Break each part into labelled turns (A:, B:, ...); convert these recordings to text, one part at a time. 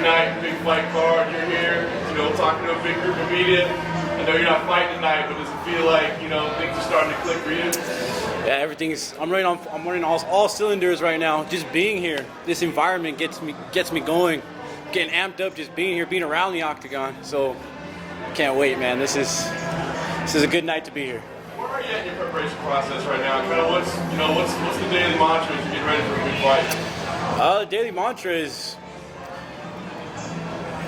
A: night, big fight card. You're here, talking to a big group of media. I know you're not fighting tonight, but does it feel like, things are starting to click for you?
B: Yeah, I'm running all cylinders right now. Just being here, this environment gets me going, getting amped up. Just being here, being around the octagon. So, can't wait, man. This is a good night to be here.
A: Where are you at in your preparation process right now? Kind of what's the daily mantra as you get ready for a big fight?
B: The daily mantra is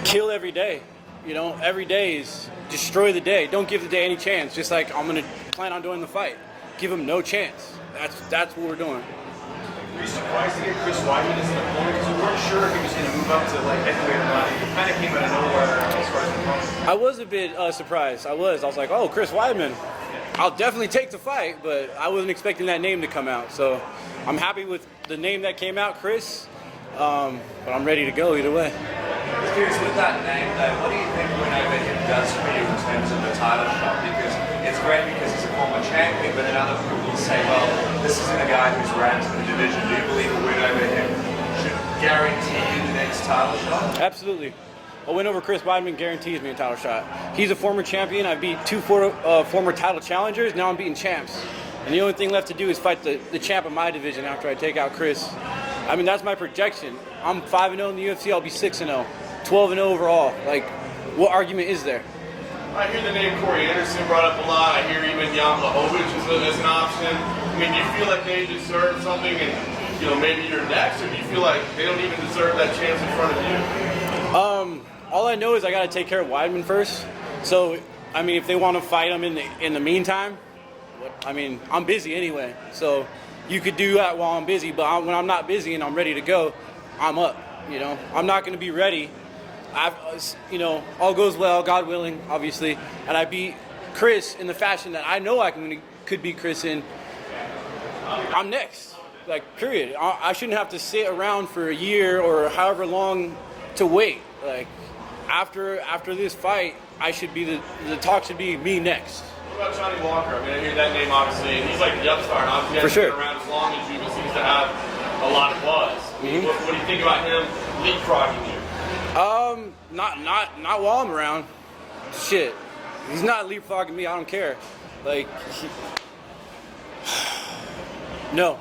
B: kill every day. Every day is destroy the day. Don't give the day any chance. Just like I'm gonna plan on doing the fight. Give him no chance. That's what we're doing.
C: Were you surprised to get Chris Weidman as an opponent? Because we weren't sure if he was going to move up to heavyweight or not. It kind of came out of nowhere as far as the opponent.
B: I was a bit surprised. I was like, oh, Chris Weidman. I'll definitely take the fight, but I wasn't expecting that name to come out. So I'm happy with the name that came out, Chris. But I'm ready to go either way.
C: I was curious, with that name, though, what do you think Winova him does for you in terms of the title shot? Because it's great because he's a former champion, but then other people will say, well, this isn't a guy who's ranked in the division. Do you believe a win over him should guarantee you the next title shot?
B: Absolutely. A win over Chris Weidman guarantees me a title shot. He's a former champion. I beat two former title challengers. Now I'm beating champs. And the only thing left to do is fight the champ of my division after I take out Chris. I mean, that's my projection. I'm 5-0 in the UFC. I'll be 6-0. 12-0 overall. Like, what argument is there?
A: I hear the name Corey Anderson brought up a lot. I hear even Jan Blachowicz is an option. I mean, do you feel like they deserve something and, maybe you're next? Or do you feel like they don't even deserve that chance in front of you?
B: All I know is I got to take care of Weidman first. So, I mean, if they want to fight him in the meantime, I mean, I'm busy anyway. So you could do that while I'm busy. But when I'm not busy and I'm ready to go, I'm up. I'm not going to be ready. All goes well, God willing, obviously. And I beat Chris in the fashion that I know could beat Chris in. I'm next. Like, period. I shouldn't have to sit around for a year or however long to wait. Like, after this fight, the talk should be me next.
A: What about Johnny Walker? I mean, I hear that name obviously, and he's like the upstart. Obviously,
B: for sure.
A: Been around as long as you, but seems to have a lot of buzz. Mm-hmm. What do you think about him leapfrogging you?
B: Not while I'm around. Shit, he's not leapfrogging me. I don't care. Like, no.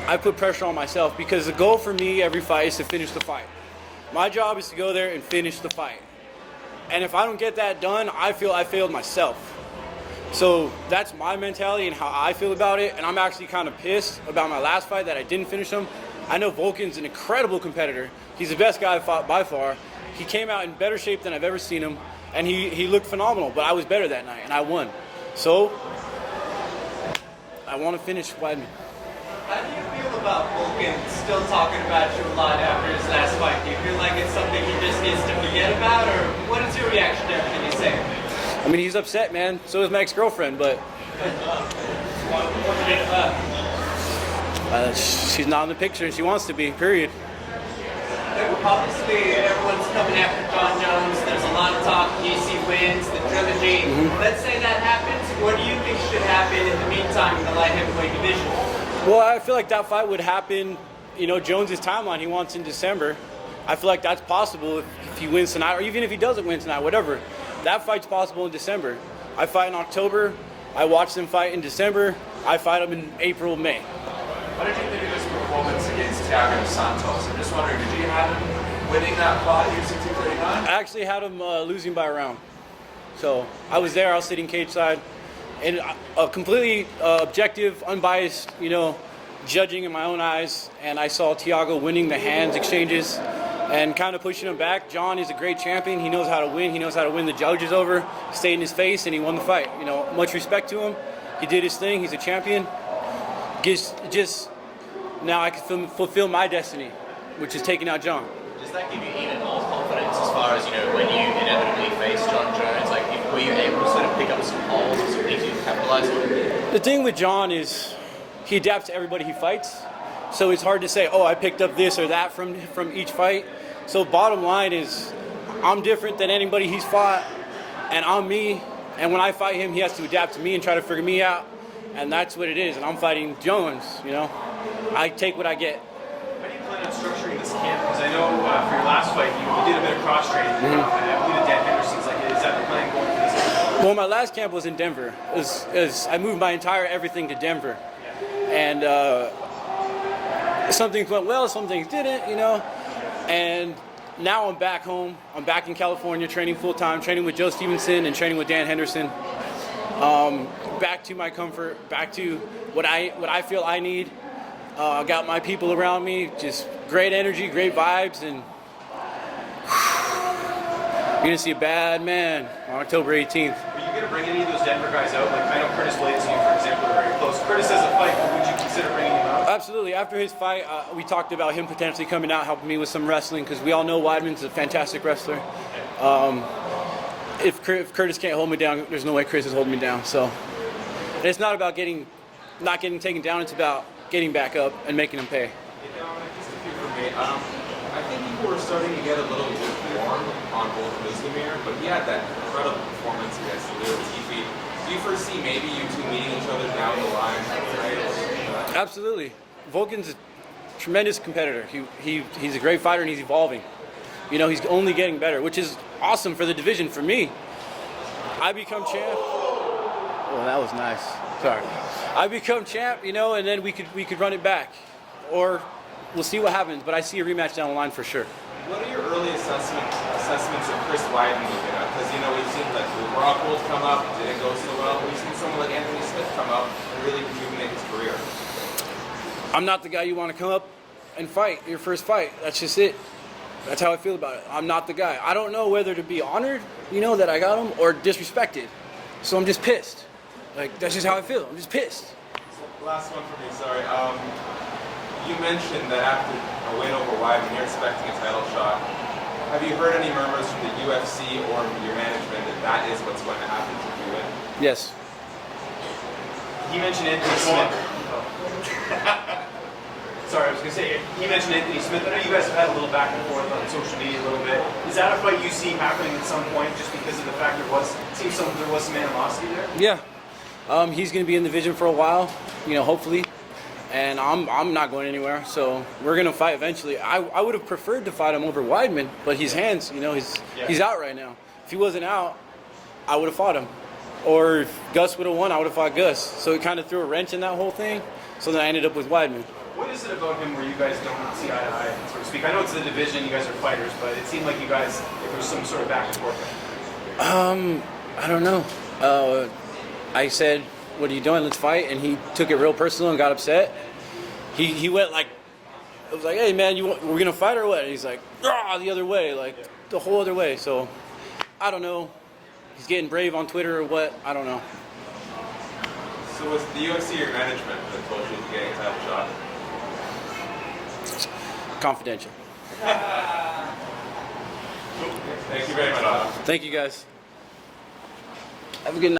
B: I put pressure on myself because the goal for me every fight is to finish the fight. My job is to go there and finish the fight. And if I don't get that done, I feel I failed myself. So that's my mentality and how I feel about it. And I'm actually kind of pissed about my last fight that I didn't finish him. I know Volkan's an incredible competitor. He's the best guy I've fought by far. He came out in better shape than I've ever seen him. And he looked phenomenal, but I was better that night and I won. So I want to finish Weidman.
D: How do you feel about Volkan still talking about you a lot after his last fight? Do you feel like it's something he just needs to forget about, or what is your reaction to everything he's saying?
B: I mean, he's upset, man. So is my ex-girlfriend, but she's not in the picture and she wants to be, period.
D: Obviously, everyone's coming after John Jones. There's a lot of talk. DC wins, the trilogy. Mm-hmm. Let's say that happens. What do you think should happen in the meantime in the light heavyweight division?
B: Well, I feel like that fight would happen, Jones's timeline he wants in December. I feel like that's possible if he wins tonight, or even if he doesn't win tonight, whatever. That fight's possible in December. I fight in October. I watch them fight in December. I fight them in April, May.
C: What did you think of his performance against Thiago Santos? I'm just wondering, did you have him winning that fight, UFC 239?
B: I actually had him losing by a round. So I was there. I was sitting cage side. And a completely objective, unbiased, judging in my own eyes. And I saw Thiago winning the hands exchanges and kind of pushing him back. John is a great champion. He knows how to win. He knows how to win the judges over, stay in his face, and he won the fight. Much respect to him. He did his thing. He's a champion. Just now I can fulfill my destiny, which is taking out John.
E: Does that give you even more confidence as far as, when you inevitably face John Jones? Like, were you able to sort of pick up some holes or some things you capitalize on?
B: The thing with John is he adapts to everybody he fights. So it's hard to say, I picked up this or that from each fight. So bottom line is I'm different than anybody he's fought. and I'm me. And when I fight him, he has to adapt to me and try to figure me out. And that's what it is. And I'm fighting Jones, you know. I take what I get.
F: How do you plan on structuring this camp? Because I know for your last fight, you did a bit of cross training. And I believe Dan Henderson's like, is that the plan going for this camp?
B: Well, my last camp was in Denver. I moved my entire everything to Denver. And some things went well, some things didn't, you know. And now I'm back home. I'm back in California training full-time, training with Joe Stevenson and training with Dan Henderson. Back to my comfort, back to what I feel I need. I got my people around me, just great energy, great vibes, and you're gonna see a bad man on October 18th.
F: Are you going to bring any of those Denver guys out? Like, I know Curtis Blades and you, for example, are very close. Curtis has a fight, but would you consider bringing him out?
B: Absolutely. After his fight, we talked about him potentially coming out, helping me with some wrestling, because we all know Weidman's a fantastic wrestler. If Curtis can't hold me down, there's no way Chris is holding me down. So, and it's not about not getting taken down. It's about getting back up and making them pay.
G: Hey, Dominic, just a few from me. I think people were starting to get a little lukewarm on both Muzdamir, but he had that incredible performance against Leo Tifi. Do you foresee maybe you two meeting each other down the line? Right?
B: Absolutely. Volkan's a tremendous competitor. He's a great fighter and he's evolving. You know, he's only getting better, which is awesome for the division. For me, I become champ. Oh, that was nice. Sorry. I become champ, you know, and then we could run it back, or we'll see what happens. But I see a rematch down the line for sure.
G: What are your early assessments of Chris Weidman moving up? Because, you know, we've seen like Rockhold come up, didn't go so well. We've seen someone like Anthony Smith come up and really rejuvenate his career.
B: I'm not the guy you want to come up and fight your first fight. That's just it. That's how I feel about it. I'm not the guy. I don't know whether to be honored, you know, that I got him, or disrespected. So I'm just pissed. Like, that's just how I feel. I'm just pissed.
G: Last one for me, sorry. You mentioned that after a win over Weidman, you're expecting a title shot. Have you heard any murmurs from the UFC or your management that that is what's going to happen if you win?
B: Yes.
F: He mentioned Anthony Smith. Sorry, I was going to say, he mentioned Anthony Smith. I know you guys have had a little back and forth on social media a little bit. Is that a fight you see happening at some point just because of the fact there was some animosity there?
B: Yeah. He's going to be in the division for a while, you know, hopefully. And I'm not going anywhere, so we're going to fight eventually. I would have preferred to fight him over Weidman, but his hands, you know, he's out right now. If he wasn't out, I would have fought him. Or if Gus would have won, I would have fought Gus. So it kind of threw a wrench in that whole thing, so then I ended up with Weidman.
F: What is it about him where you guys don't see eye to eye, so to speak? I know it's the division, you guys are fighters, but it seemed like you guys, if there was some sort of back and forth.
B: I don't know. I said, what are you doing? Let's fight. And he took it real personal and got upset. He went like, I was like, hey man, we're going to fight or what? And he's like, the other way, like the whole other way. So I don't know. He's getting brave on Twitter or what? I don't know.
G: So was the UFC or management that told you to get a title shot?
B: Confidential.
G: Thank you very much.
B: Thank you guys. Have a good night.